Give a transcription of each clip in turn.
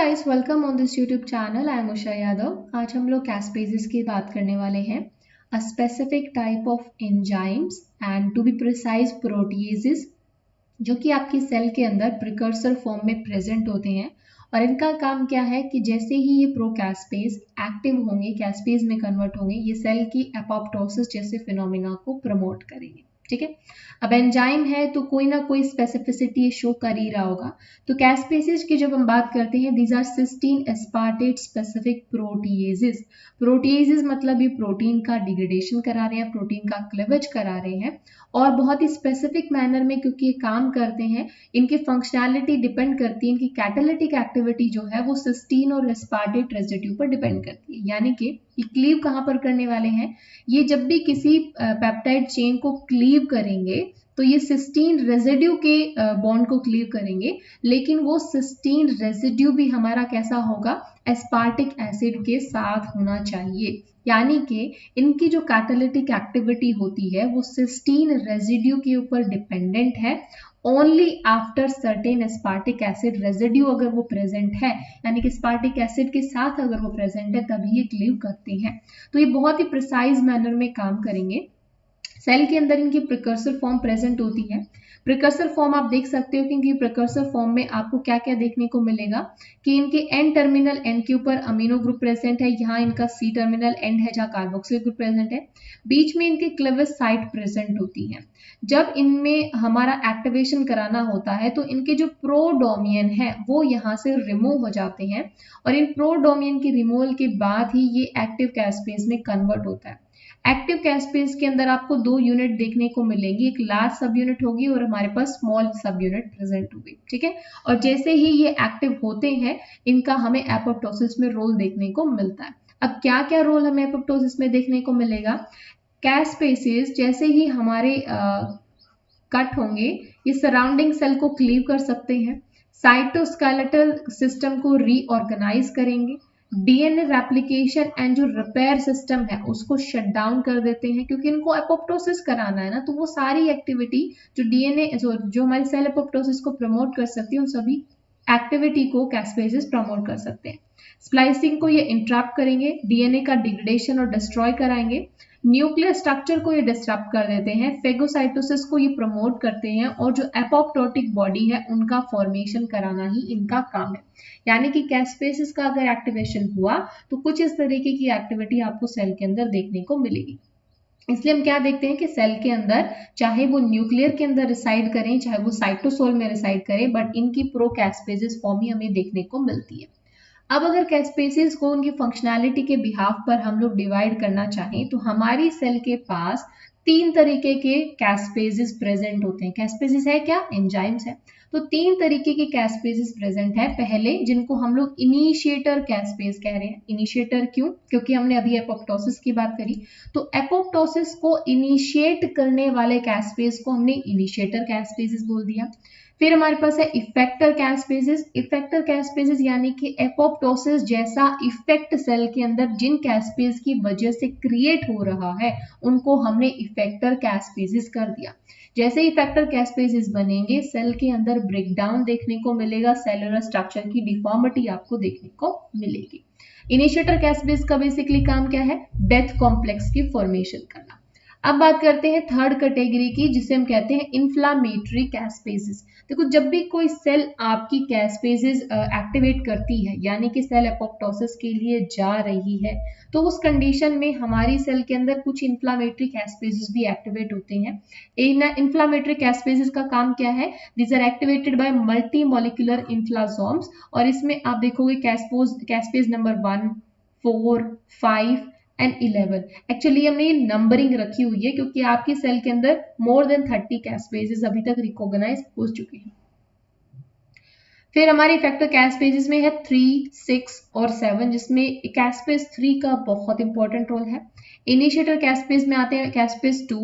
Guys, welcome on this YouTube channel. I am Usha Yadav. आज हम लोग कैस्पेजेस की बात करने वाले हैं। A specific type of enzymes and to be precise proteases जो कि आपकी सेल के अंदर प्रिकर्सर फॉर्म में प्रेजेंट होते हैं। और इनका काम क्या है कि जैसे ही ये प्रोकैस्पेज एक्टिव होंगे, कैस्पेज में कन्वर्ट होंगे, ये सेल की एपोप्टोसिस जैसे फिनोमिना को प्रमोट करेंगे। ठीक है, अब एंजाइम है तो कोई ना कोई स्पेसिफिसिटी शो कर ही रहा होगा। तो कैस्पेसेज की जब हम बात करते हैं, these are cysteine aspartate specific proteases. Proteases मतलब ये प्रोटीन का डिग्रेडेशन करा रहे हैं, प्रोटीन का क्लीवेज करा रहे हैं और बहुत ही स्पेसिफिक मैनर में क्योंकि ये काम करते हैं। इनकी फंक्शनैलिटी डिपेंड करती है, इनकी कैटालिटिक एक्टिविटी जो है वो सिस्टीन और एस्पार्टेट रेजिड्यू पर डिपेंड करती है। यानी कि ये क्लीव कहाँ पर करने वाले हैं, ये जब भी किसी पेप्टाइड चेन को क्लीव करेंगे तो ये सिस्टीन रेजिड्यू के बॉन्ड को क्लीव करेंगे, लेकिन वो सिस्टीन रेजिड्यू भी हमारा कैसा होगा, एस्पार्टिक एसिड के साथ होना चाहिए। यानी कि इनकी जो कैटालिटिक एक्टिविटी होती है वो सिस्टीन रेजिड्यू के ऊपर डिपेंडेंट है। Only after certain aspartic acid residue अगर वो प्रेजेंट है, यानी कि एस्पार्टिक एसिड के साथ अगर वो प्रेजेंट है, तभी ये क्लीव करते हैं। तो ये बहुत ही प्रिसाइज मैनर में काम करेंगे। सेल के अंदर इनकी प्रिकर्सर फॉर्म प्रेजेंट होती है। प्रिकर्सर फॉर्म आप देख सकते हो कि इनकी प्रिकर्सर फॉर्म में आपको क्या क्या देखने को मिलेगा कि इनके एन टर्मिनल एंड के ऊपर अमीनो ग्रुप प्रेजेंट है। यहाँ इनका सी टर्मिनल एंड है जहाँ कार्बोक्सिल ग्रुप प्रेजेंट है। बीच में इनके क्लीवेज साइट प्रेजेंट होती है। जब इनमें हमारा एक्टिवेशन कराना होता है तो इनके जो प्रोडोमियन है वो यहाँ से रिमूव हो जाते हैं और इन प्रोडोमियन की रिमूवल के बाद ही ये एक्टिव कैस्पेज में कन्वर्ट होता है। एक्टिव कैस्पेज के अंदर आपको दो यूनिट देखने को मिलेंगी, एक लार्ज सब यूनिट होगी और हमारे पास स्मॉल सब यूनिट प्रेजेंट होगी। ठीक है, और जैसे ही ये एक्टिव होते हैं इनका हमें एपोप्टोसिस में रोल देखने को मिलता है। अब क्या क्या रोल हमें एपोप्टोसिस में देखने को मिलेगा, कैस्पेसेस जैसे ही हमारे कट होंगे ये सराउंडिंग सेल को क्लीव कर सकते हैं, साइटोस्केलेटल सिस्टम को रीऑर्गेनाइज करेंगे, डीएनए रेप्लिकेशन एंड जो रिपेयर सिस्टम है उसको शट डाउन कर देते हैं, क्योंकि इनको एपोप्टोसिस कराना है ना, तो वो सारी एक्टिविटी जो डीएनए जो हमारी सेल एपोप्टोसिस को प्रमोट कर सकती है उन सभी एक्टिविटी को कैस्पेसेस प्रमोट कर सकते हैं। स्प्लाइसिंग को ये इंटरप्ट करेंगे, डीएनए का डिग्रेडेशन और डिस्ट्रॉय कराएंगे, न्यूक्लियर स्ट्रक्चर को ये डिस्टर्ब कर देते हैं, फेगोसाइटोसिस को ये प्रमोट करते हैं और जो एपोप्टोटिक बॉडी है उनका फॉर्मेशन कराना ही इनका काम है। यानी कि कैस्पेसिस का अगर एक्टिवेशन हुआ तो कुछ इस तरीके की एक्टिविटी आपको सेल के अंदर देखने को मिलेगी। इसलिए हम क्या देखते हैं कि सेल के अंदर चाहे वो न्यूक्लियर के अंदर रिसाइड करें चाहे वो साइटोसोल में रिसाइड करें, बट इनकी प्रोकैस्पेसिस फॉर्म ही हमें देखने को मिलती है। अब अगर कैस्पेसेस को उनकी फंक्शनैलिटी के बिहाफ पर हम लोग डिवाइड करना चाहें तो हमारी सेल के पास तीन तरीके के कैस्पेसेस प्रेजेंट होते हैं। कैस्पेसेस है क्या, एंजाइम्स है। तो तीन तरीके के कैस्पेसेस प्रेजेंट है। पहले जिनको हम लोग इनिशिएटर कैस्पेस कह रहे हैं। इनिशिएटर क्यों, क्योंकि हमने अभी एपोप्टोसिस की बात करी, तो एपोप्टोसिस को इनिशिएट करने वाले कैस्पेस को हमने इनिशिएटर कैस्पेसेस बोल दिया। फिर हमारे पास है इफेक्टर कैस्पेसेस। इफेक्टर कैस्पेसेस यानी कि एपोप्टोसिस जैसा इफेक्ट सेल के अंदर जिन कैस्पेस की वजह से क्रिएट हो रहा है उनको हमने इफेक्टर कैस्पेसेस कर दिया। जैसे इफेक्टर कैस्पेसेस बनेंगे सेल के अंदर ब्रेकडाउन देखने को मिलेगा, सेलुलर स्ट्रक्चर की डिफॉर्मिटी आपको देखने को मिलेगी। इनिशिएटर कैस्पेस का बेसिकली काम क्या है, डेथ कॉम्प्लेक्स की फॉर्मेशन करना। अब बात करते हैं थर्ड कैटेगरी की, जिसे हम कहते हैं इन्फ्लामेटरी कैस्पेसेस। देखो, जब भी कोई सेल आपकी कैस्पेसेस एक्टिवेट करती है, यानी कि सेल एपोप्टोसिस के लिए जा रही है, तो उस कंडीशन में हमारी सेल के अंदर कुछ इन्फ्लामेटरी कैस्पेसेस भी एक्टिवेट होते हैं। इन्फ्लामेटरी कैस्पेसेस का काम क्या है, these are activated by multi molecular inflammasomes, और इसमें आप देखोगे कैस्पेस नंबर 1, 4, 5 एंड 11। एक्चुअली हमने ये नंबरिंग रखी हुई है क्योंकि आपकी सेल के अंदर मोर देन 30 कैस्पेसेस अभी तक रिकॉग्नाइज हो चुके हैं। फिर हमारे इफेक्टर कैस्पेसेस में है 3, 6 और 7, जिसमें कैस्पेस 3 का बहुत इंपॉर्टेंट रोल है। इनिशिएटर कैस्पेस में आते हैं कैस्पेस 2,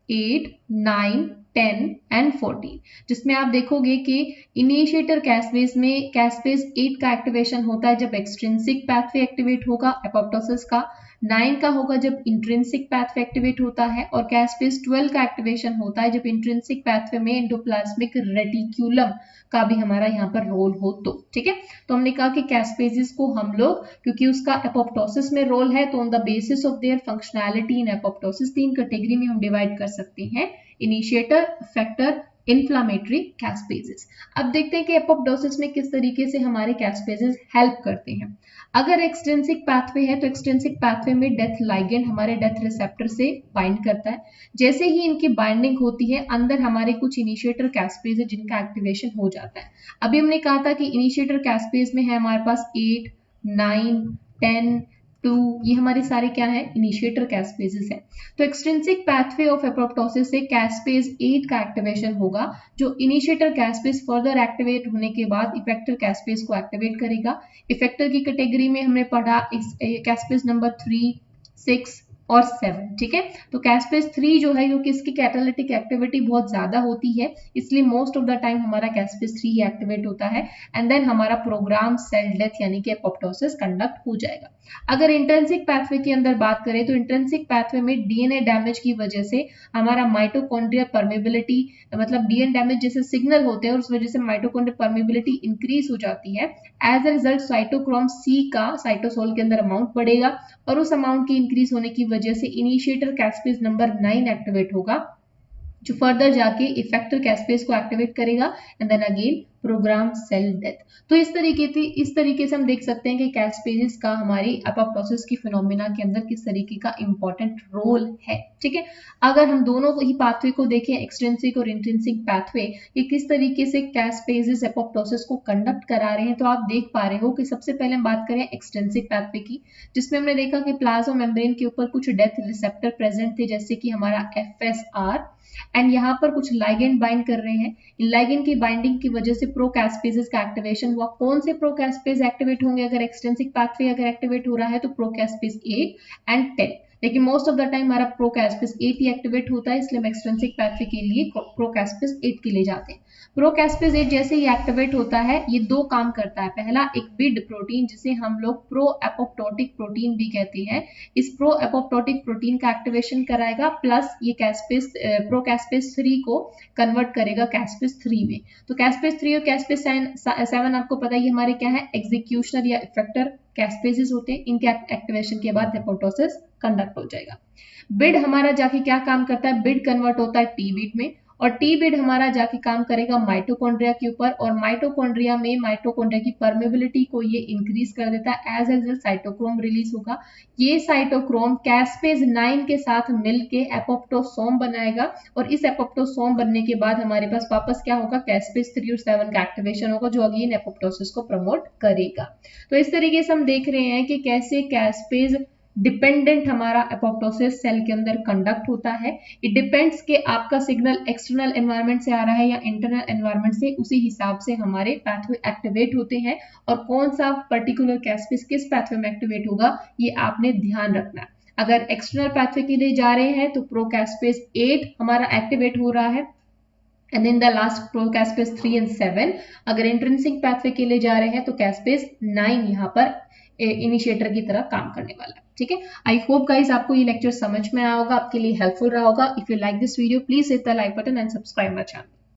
8, 9, 10 एंड 14, जिसमें आप देखोगे कि इनिशिएटर कैस्पेज में कैस्पेज 8 का एक्टिवेशन होता है जब एक्सट्रिंसिक पैथवे एक्टिवेट होगा एपोप्टोसिस का, 9 का होगा जब इंट्रिंसिक पैथवे एक्टिवेट होता है, और कैस्पेज 12 का एक्टिवेशन होता है जब इंट्रिंसिक पैथवे में एंडोप्लाज्मिक रेटिक्यूलम का भी हमारा यहाँ पर रोल हो तो। ठीक है, तो हमने कहा कि कैस्पेजेस को हम लोग, क्योंकि उसका एपोप्टोसिस में रोल है, तो on the basis of their functionality in apoptosis 3 category में हम डिवाइड कर सकते हैं, इनिशिएटर, इफेक्टर, इन्फ्लामेटरी, कैस्पेजेस। अब देखते हैं कि एपोप्टोसिस में किस तरीके से हमारे कैस्पेजेस हेल्प करते हैं। अगर एक्सट्रिंसिक पैथवे है तो एक्सट्रिंसिक पैथवे में डेथ लाइगेंड हमारे डेथ रिसेप्टर से बाइंड करता है। जैसे ही इनकी बाइंडिंग होती है अंदर हमारे कुछ इनिशिएटर कैस्पेज है जिनका एक्टिवेशन हो जाता है। अभी हमने कहा था कि इनिशिएटर कैस्पेज में है हमारे पास 8, 9, 10, 2, ये हमारे सारे क्या है, इनिशिएटर कैस्पेजेस है। तो एक्सट्रिंसिक पैथवे ऑफ एपोप्टोसिस से कैस्पेज 8 का एक्टिवेशन होगा, जो इनिशिएटर कैस्पेज फर्दर एक्टिवेट होने के बाद इफेक्टर कैस्पेज को एक्टिवेट करेगा। इफेक्टर की कैटेगरी में हमने पढ़ा कैस्पेज नंबर 3, 6 और 7। ठीक है, तो कैस्पेज 3 जो है क्योंकि इसकी कैटालिटिक एक्टिविटी बहुत ज्यादा होती है, इसलिए मोस्ट ऑफ द टाइम हमारा कैस्पेज 3 ही एक्टिवेट होता है, एंड देन हमारा प्रोग्राम सेल डेथ यानी कि एपोप्टोसिस कंडक्ट हो जाएगा। अगर इंट्रिंसिक पैथवे के अंदर बात करें तो इंट्रिंसिक पैथवे में डीएनए डैमेज की वजह से हमारा माइटोकॉन्ड्रिया परमेबिलिटी, मतलब डीएनए डैमेज जैसे सिग्नल होते हैं और उस वजह से माइटोकॉन्ड्रिया परमेबिलिटी इंक्रीज हो जाती है। As a result cytochrome C का साइटोसोल के अंदर अमाउंट बढ़ेगा, और उस अमाउंट की इंक्रीज होने की वजह से इनिशिएटर कैस्पेज नंबर 9 एक्टिवेट होगा, जो फर्दर जाके इफेक्टर कैस्पेज को एक्टिवेट करेगा, and then again program cell death. तो इस तरीके से हम देख सकते हैं कि कैस्पेजेस का हमारी एपोप्टोसिस की फिनोमिना के अंदर किस तरीके का इंपॉर्टेंट रोल है। ठीक है, अगर हम दोनों ही पाथवे को देखें, एक्सट्रिंसिक और इंट्रिंसिक पैथवे, ये किस तरीके से कैस्पेजेस एपोप्टोसिस को कंडक्ट करा रहे हैं, तो आप देख पा रहे हो कि सबसे पहले हम बात करें एक्सट्रिंसिक पैथवे की, जिसमें हमने देखा कि प्लाज्मा मेम्ब्रेन के ऊपर कुछ डेथ रिसेप्टर प्रेजेंट थे, जैसे कि हमारा FSR, एंड यहाँ पर कुछ लाइगेंड बाइंड कर रहे हैं। इन लाइगेंड की बाइंडिंग की वजह से प्रोकैस्पेजेस का एक्टिवेशन हुआ। कौन से प्रोकैस्पेज एक्टिवेट होंगे अगर एक्सट्रिंसिक पैथवे अगर एक्टिवेट हो रहा है, तो प्रोकैस्पेज 8 एंड 10, लेकिन मोस्ट ऑफ द टाइम हमारा प्रोकैस्पेज 8 ही एक्टिवेट होता है, इसलिए हम एक्सट्रिंसिक पैथवे के लिए प्रोकैस्पेज 8 के लिए जाते हैं। प्रोकैस्पेज 8 जैसे ही एक्टिवेट होता है, ये दो काम करता है। पहला, एक बिड प्रोटीन जिसे हम लोग प्रो एपोप्टोटिक प्रोटीन भी कहते हैं, इस प्रो एपोप्टोटिक प्रोटीन का एक्टिवेशन कराएगा, प्लस ये कैस्पेज प्रोकैस्पेज 3 को कन्वर्ट करेगा कैस्पेज 3 में। तो कैस्पेज 3 और कैस्पेज 7 आपको पता है ये हमारे क्या है, एग्जीक्यूशनर या इफेक्टर कैस्पेजेस होते हैं। इनके एक्टिवेशन के बाद एपोप्टोसिस कंडक्ट हो जाएगा। बिड हमारा जाके क्या काम करता है, बिड कन्वर्ट होता है टी बिड में, और टी बिड हमारा जाके काम करेगा माइटोकॉन्ड्रिया के ऊपर, और माइटोकॉन्ड्रिया में माइटोकॉन्ड्रिया की परमेबिलिटी को ये इंक्रीज कर देता है। As a result cytochrome release होगा। ये साइटोक्रोम कैस्पेज 9 के साथ मिलके एपोप्टोसोम बनाएगा, और इस एपोप्टोसोम बनने के बाद हमारे पास वापस क्या होगा, कैस्पेज 3 और 7 का एक्टिवेशन होगा, जो अगेन एपोप्टोसिस को प्रमोट करेगा। तो इस तरीके से हम देख रहे हैं कि कैसे कैस्पेज डिपेंडेंट हमारा एपोप्टोसिस सेल के अंदर कंडक्ट होता है। इट डिपेंड्स कि आपका सिग्नल एक्सटर्नल एनवायरनमेंट से आ रहा है या इंटरनल एनवायरनमेंट से, उसी हिसाब से हमारे पैथवे एक्टिवेट होते हैं, और कौन सा पर्टिकुलर कैस्पेज किस पैथवे में एक्टिवेट होगा ये आपने ध्यान रखना है। अगर एक्सटर्नल पैथवे के लिए जा रहे हैं तो प्रोकैस्पेज 8 हमारा एक्टिवेट हो रहा है, and then the last procaspase 3 and 7। अगर इंट्रिंसिक पैथवे के लिए जा रहे हैं तो कैस्पेज 9 यहाँ पर इनिशिएटर की तरह काम करने वाला है। ठीक है, आई होप गाइस आपको ये लेक्चर समझ में आया होगा, आपके लिए हेल्पफुल रहा होगा। If you like this video please hit the like button and subscribe my channel.